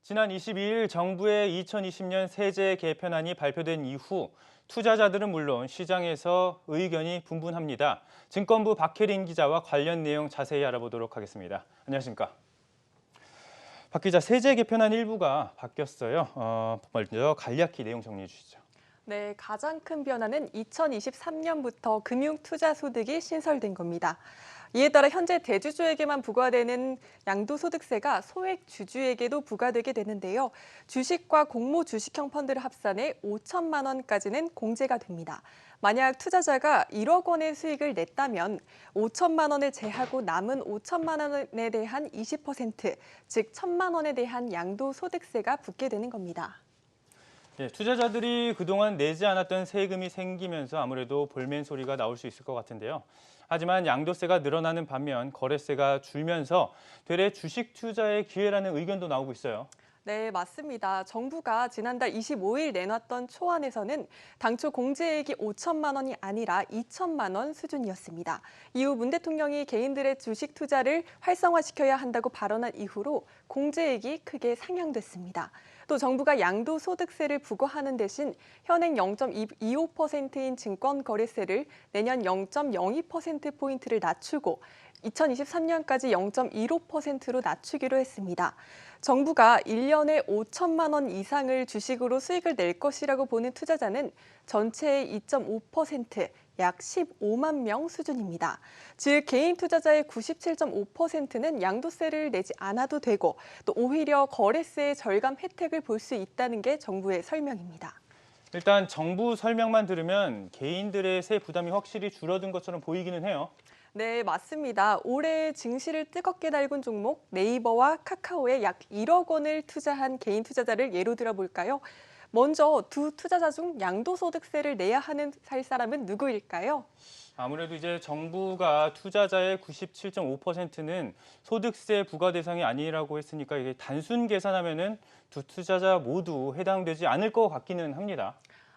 지난 22일 정부의 2020년 세제 개편안이 발표된 이후 투자자들은 물론 시장에서 의견이 분분합니다. 증권부 박혜린 기자와 관련 내용 자세히 알아보도록 하겠습니다. 안녕하십니까? 박 기자, 세제 개편안 일부가 바뀌었어요. 먼저 간략히 내용 정리해 주시죠. 네, 가장 큰 변화는 2023년부터 금융투자소득이 신설된 겁니다. 이에 따라 현재 대주주에게만 부과되는 양도소득세가 소액 주주에게도 부과되게 되는데요. 주식과 공모 주식형 펀드를 합산해 5천만 원까지는 공제가 됩니다. 만약 투자자가 1억 원의 수익을 냈다면 5천만 원을 제하고 남은 5천만 원에 대한 20%, 즉 1천만 원에 대한 양도소득세가 붙게 되는 겁니다. 투자자들이 그동안 내지 않았던 세금이 생기면서 아무래도 볼멘 소리가 나올 수 있을 것 같은데요. 하지만 양도세가 늘어나는 반면 거래세가 줄면서 되레 주식 투자의 기회라는 의견도 나오고 있어요. 네, 맞습니다. 정부가 지난달 25일 내놨던 초안에서는 당초 공제액이 5천만 원이 아니라 2천만 원 수준이었습니다. 이후 문 대통령이 개인들의 주식 투자를 활성화시켜야 한다고 발언한 이후로 공제액이 크게 상향됐습니다. 또 정부가 양도소득세를 부과하는 대신 현행 0.25%인 증권거래세를 내년 0.02%포인트를 낮추고 2023년까지 0.15%로 낮추기로 했습니다. 정부가 1년에 5천만 원 이상을 주식으로 수익을 낼 것이라고 보는 투자자는 전체의 2.5%, 약 15만 명 수준입니다. 즉 개인 투자자의 97.5%는 양도세를 내지 않아도 되고 또 오히려 거래세의 절감 혜택을 볼 수 있다는 게 정부의 설명입니다. 일단 정부 설명만 들으면 개인들의 세 부담이 확실히 줄어든 것처럼 보이기는 해요. 네, 맞습니다. 올해 증시를 뜨겁게 달군 종목 네이버와 카카오에 약 1억 원을 투자한 개인 투자자를 예로 들어볼까요? 먼저 두 투자자 중 양도소득세를 내야 할 사람은 누구일까요? 아무래도 이제 정부가 투자자의 97.5%는 소득세 부과 대상이 아니라고 했으니까 이게 단순 계산하면은 두 투자자 모두 해당되지 않을 것 같기는 합니다.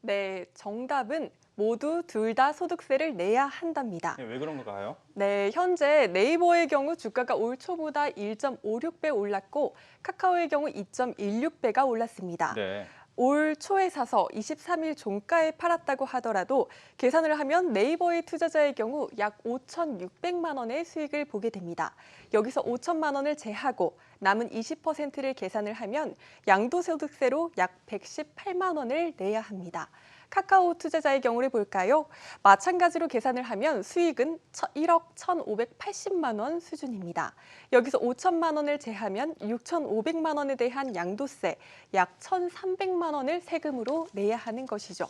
네, 정답은 모두 둘 다 소득세를 내야 한답니다. 왜 그런 걸까요? 네, 현재 네이버의 경우 주가가 올 초보다 1.56배 올랐고 카카오의 경우 2.16배가 올랐습니다. 네. 올 초에 사서 23일 종가에 팔았다고 하더라도 계산을 하면 네이버의 투자자의 경우 약 5,600만 원의 수익을 보게 됩니다. 여기서 5천만 원을 제하고 남은 20%를 계산을 하면 양도소득세로 약 118만 원을 내야 합니다. 카카오 투자자의 경우를 볼까요? 마찬가지로 계산을 하면 수익은 1억 1,580만 원 수준입니다. 여기서 5천만 원을 제하면 6,500만 원에 대한 양도세, 약 1,300만 원을 세금으로 내야 하는 것이죠.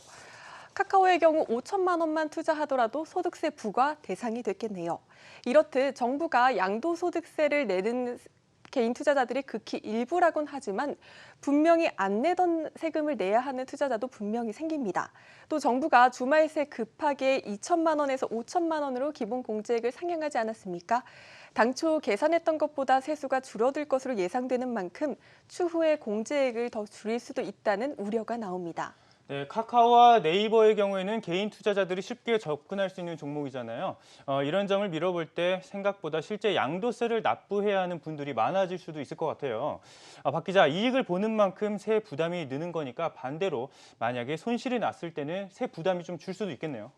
카카오의 경우 5천만 원만 투자하더라도 소득세 부과 대상이 됐겠네요. 이렇듯 정부가 양도소득세를 내는 개인 투자자들이 극히 일부라곤 하지만 분명히 안 내던 세금을 내야 하는 투자자도 분명히 생깁니다. 또 정부가 주말세 급하게 2천만 원에서 5천만 원으로 기본 공제액을 상향하지 않았습니까? 당초 계산했던 것보다 세수가 줄어들 것으로 예상되는 만큼 추후에 공제액을 더 줄일 수도 있다는 우려가 나옵니다. 네, 카카오와 네이버의 경우에는 개인 투자자들이 쉽게 접근할 수 있는 종목이잖아요. 이런 점을 미뤄볼 때 생각보다 실제 양도세를 납부해야 하는 분들이 많아질 수도 있을 것 같아요. 박 기자, 이익을 보는 만큼 세 부담이 느는 거니까 반대로 만약에 손실이 났을 때는 세 부담이 좀 줄 수도 있겠네요.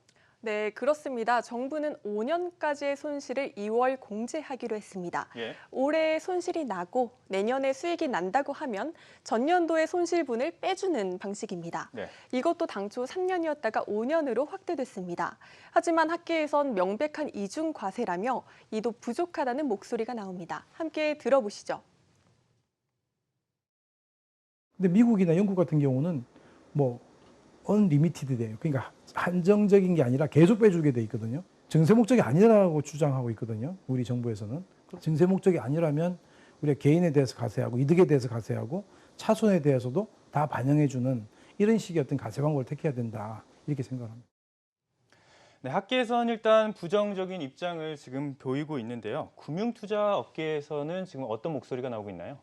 네, 그렇습니다. 정부는 5년까지의 손실을 2월 공제하기로 했습니다. 예. 올해 손실이 나고 내년에 수익이 난다고 하면 전년도의 손실분을 빼주는 방식입니다. 네. 이것도 당초 3년이었다가 5년으로 확대됐습니다. 하지만 학계에선 명백한 이중 과세라며 이도 부족하다는 목소리가 나옵니다. 함께 들어보시죠. 근데 미국이나 영국 같은 경우는 뭐 언리미티드 돼요. 그러니까 한정적인 게 아니라 계속 빼주게 돼 있거든요. 증세 목적이 아니라고 주장하고 있거든요. 우리 정부에서는. 증세 목적이 아니라면 우리가 개인에 대해서 과세하고 이득에 대해서 과세하고 차손에 대해서도 다 반영해주는 이런 식의 어떤 과세 방법을 택해야 된다. 이렇게 생각합니다. 네, 학계에서는 일단 부정적인 입장을 지금 보이고 있는데요. 금융투자 업계에서는 지금 어떤 목소리가 나오고 있나요?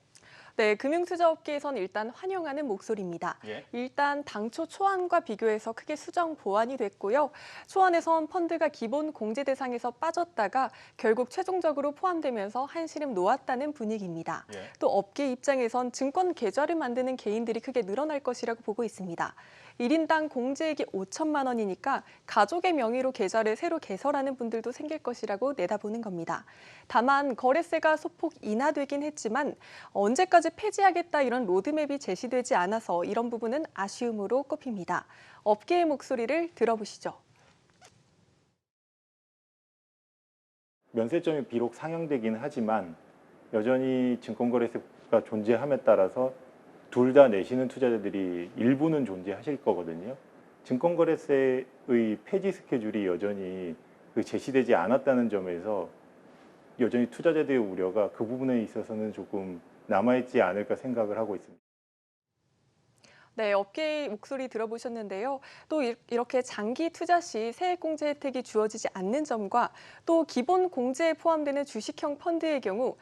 네, 금융투자업계에선 일단 환영하는 목소리입니다. 예. 일단 당초 초안과 비교해서 크게 수정 보완이 됐고요. 초안에선 펀드가 기본 공제 대상에서 빠졌다가 결국 최종적으로 포함되면서 한시름 놓았다는 분위기입니다. 예. 또 업계 입장에선 증권 계좌를 만드는 개인들이 크게 늘어날 것이라고 보고 있습니다. 1인당 공제액이 5천만 원이니까 가족의 명의로 계좌를 새로 개설하는 분들도 생길 것이라고 내다보는 겁니다. 다만 거래세가 소폭 인하되긴 했지만 언제까지 폐지하겠다 이런 로드맵이 제시되지 않아서 이런 부분은 아쉬움으로 꼽힙니다. 업계의 목소리를 들어보시죠. 면세점이 비록 상향되긴 하지만 여전히 증권거래세가 존재함에 따라서 둘 다 내시는 투자자들이 일부는 존재하실 거거든요. 증권거래세의 폐지 스케줄이 여전히 제시되지 않았다는 점에서 여전히 투자자들의 우려가 그 부분에 있어서는 조금 남아있지 않을까 생각을 하고 있습니다. 네, 업계의 목소리 들어보셨는데요. 또 이렇게 장기 투자 시 세액 공제 혜택이 주어지지 않는 점과 또 기본 공제에 포함되는 주식형 펀드의 경우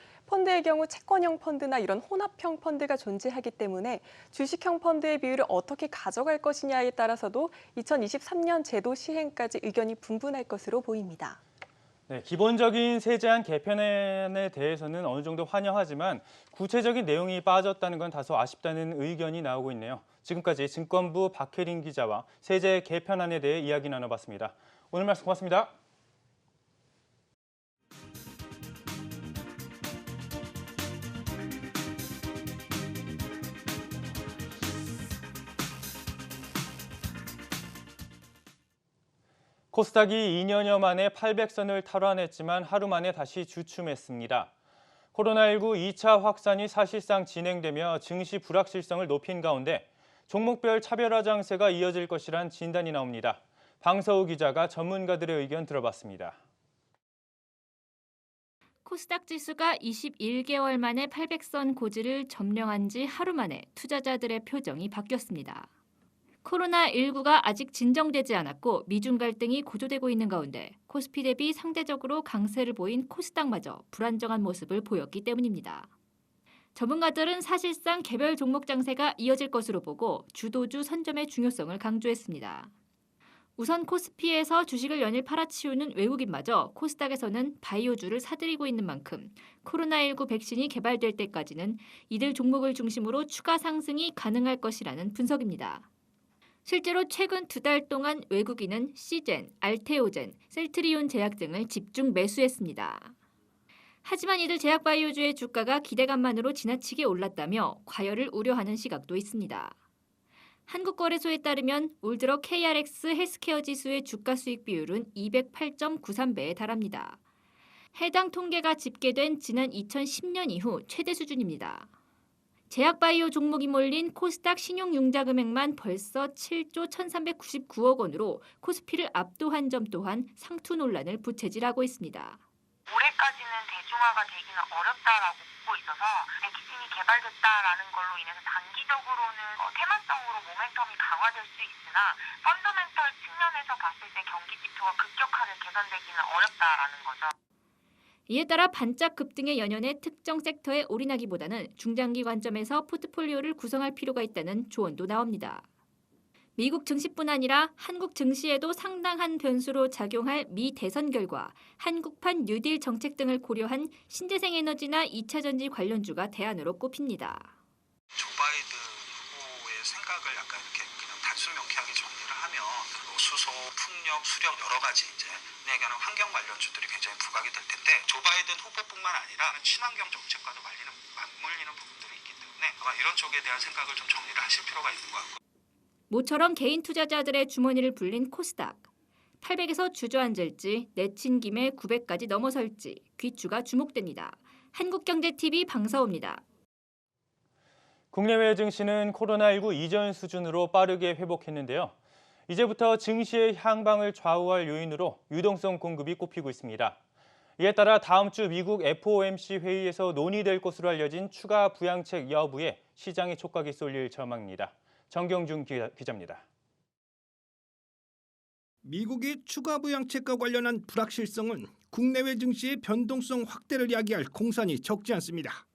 채권형 펀드나 이런 혼합형 펀드가 존재하기 때문에 주식형 펀드의 비율을 어떻게 가져갈 것이냐에 따라서도 2023년 제도 시행까지 의견이 분분할 것으로 보입니다. 네, 기본적인 세제안 개편안에 대해서는 어느 정도 환영하지만 구체적인 내용이 빠졌다는 건 다소 아쉽다는 의견이 나오고 있네요. 지금까지 증권부 박혜린 기자와 세제 개편안에 대해 이야기 나눠봤습니다. 오늘 말씀 고맙습니다. 코스닥이 2년여 만에 800선을 탈환했지만 하루 만에 다시 주춤했습니다. 코로나19 2차 확산이 사실상 진행되며 증시 불확실성을 높인 가운데 종목별 차별화 장세가 이어질 것이란 진단이 나옵니다. 방서우 기자가 전문가들의 의견 들어봤습니다. 코스닥 지수가 21개월 만에 800선 고지를 점령한 지 하루 만에 투자자들의 표정이 바뀌었습니다. 코로나19가 아직 진정되지 않았고 미중 갈등이 고조되고 있는 가운데 코스피 대비 상대적으로 강세를 보인 코스닥마저 불안정한 모습을 보였기 때문입니다. 전문가들은 사실상 개별 종목 장세가 이어질 것으로 보고 주도주 선점의 중요성을 강조했습니다. 우선 코스피에서 주식을 연일 팔아치우는 외국인마저 코스닥에서는 바이오주를 사들이고 있는 만큼 코로나19 백신이 개발될 때까지는 이들 종목을 중심으로 추가 상승이 가능할 것이라는 분석입니다. 실제로 최근 2달 동안 외국인은 시젠, 알테오젠, 셀트리온 제약 등을 집중 매수했습니다. 하지만 이들 제약 바이오주의 주가가 기대감만으로 지나치게 올랐다며 과열을 우려하는 시각도 있습니다. 한국거래소에 따르면 올 들어 KRX 헬스케어 지수의 주가 수익 비율은 208.93배에 달합니다. 해당 통계가 집계된 지난 2010년 이후 최대 수준입니다. 제약바이오 종목이 몰린 코스닥 신용융자 금액만 벌써 7조 1,399억 원으로 코스피를 압도한 점 또한 상투 논란을 부채질하고 있습니다. 올해까지는 대중화가 되기는 어렵다라고 보고 있어서 백신이 개발됐다라는 걸로 인해서 단기적으로는 테마성으로 모멘텀이 강화될 수 있으나 펀더멘털 측면에서 봤을 때 경기 지표가 급격하게 개선되기는 어렵다라는 거죠. 이에 따라 반짝 급등의 연연에 특정 섹터에 올인하기보다는 중장기 관점에서 포트폴리오를 구성할 필요가 있다는 조언도 나옵니다. 미국 증시뿐 아니라 한국 증시에도 상당한 변수로 작용할 미 대선 결과, 한국판 뉴딜 정책 등을 고려한 신재생 에너지나 2차 전지 관련주가 대안으로 꼽힙니다. 조 바이든 후보의 생각을 약간 이렇게 그냥 단순 명쾌하게 정리를 하면 수소, 풍력, 수력 여러 가지 이제 얘기하는 환경 관련주들이 굉장히 부각이 될 텐데 조 바이든 후보뿐만 아니라 친환경 정책과도 맞물리는 부분들이 있기 때문에 아마 이런 쪽에 대한 생각을 좀 정리를 하실 필요가 있는 것 같고. 모처럼 개인 투자자들의 주머니를 불린 코스닥. 800에서 주저앉을지 내친 김에 900까지 넘어설지 귀추가 주목됩니다. 한국경제TV 방서우입니다. 국내외 증시는 코로나19 이전 수준으로 빠르게 회복했는데요. 이제부터 증시의 향방을 좌우할 요인으로 유동성 공급이 꼽히고 있습니다. 이에 따라 다음 주 미국 FOMC 회의에서 논의될 것으로 알려진 추가 부양책 여부에 시장의 촉각이 쏠릴 전망입니다. 정경준 기자입니다. 미국의 추가 부양책과 관련한 불확실성은 국내외 증시의 변동성 확대를 야기할 공산이 적지 않습니다.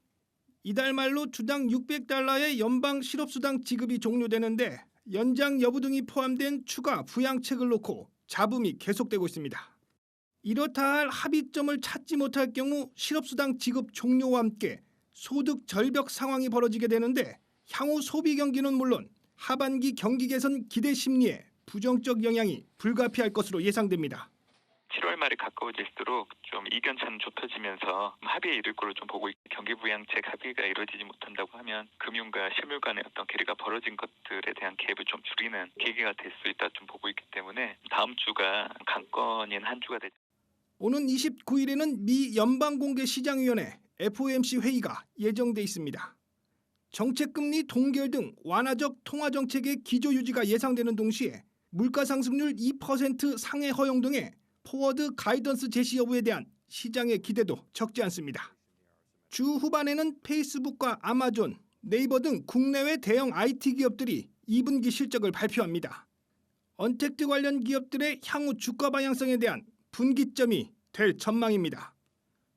이달 말로 주당 $600의 연방 실업수당 지급이 종료되는데 연장 여부 등이 포함된 추가 부양책을 놓고 잡음이 계속되고 있습니다. 이렇다 할 합의점을 찾지 못할 경우 실업수당 지급 종료와 함께 소득 절벽 상황이 벌어지게 되는데 향후 소비 경기는 물론 하반기 경기 개선 기대 심리에 부정적 영향이 불가피할 것으로 예상됩니다. 7월 말에 가까워질수록 좀 이견차는 좁혀지면서 합의에 이를 거로 좀 보고 있고 경기 부양책 합의가 이루어지지 못한다고 하면 금융과 실물 간의 어떤 괴리가 벌어진 것들에 대한 갭을 좀 줄이는 계기가 될 수 있다 좀 보고 있기 때문에 다음 주가 강건인 한 주가 되죠. 오는 29일에는 미 연방공개시장위원회 FOMC 회의가 예정돼 있습니다. 정책금리 동결 등 완화적 통화정책의 기조 유지가 예상되는 동시에 물가 상승률 2% 상해 허용 등의 포워드 가이던스 제시 여부에 대한 시장의 기대도 적지 않습니다. 주 후반에는 페이스북과 아마존, 네이버 등 국내외 대형 IT 기업들이 2분기 실적을 발표합니다. 언택트 관련 기업들의 향후 주가 방향성에 대한 분기점이 될 전망입니다.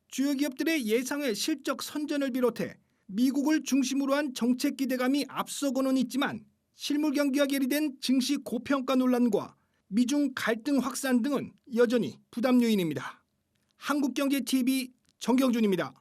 주요 기업들의 예상외 실적 선전을 비롯해 미국을 중심으로 한 정책 기대감이 앞서고는 있지만 실물 경기와 괴리된 증시 고평가 논란과 미중 갈등 확산 등은 여전히 부담 요인입니다. 한국경제TV 정경준입니다.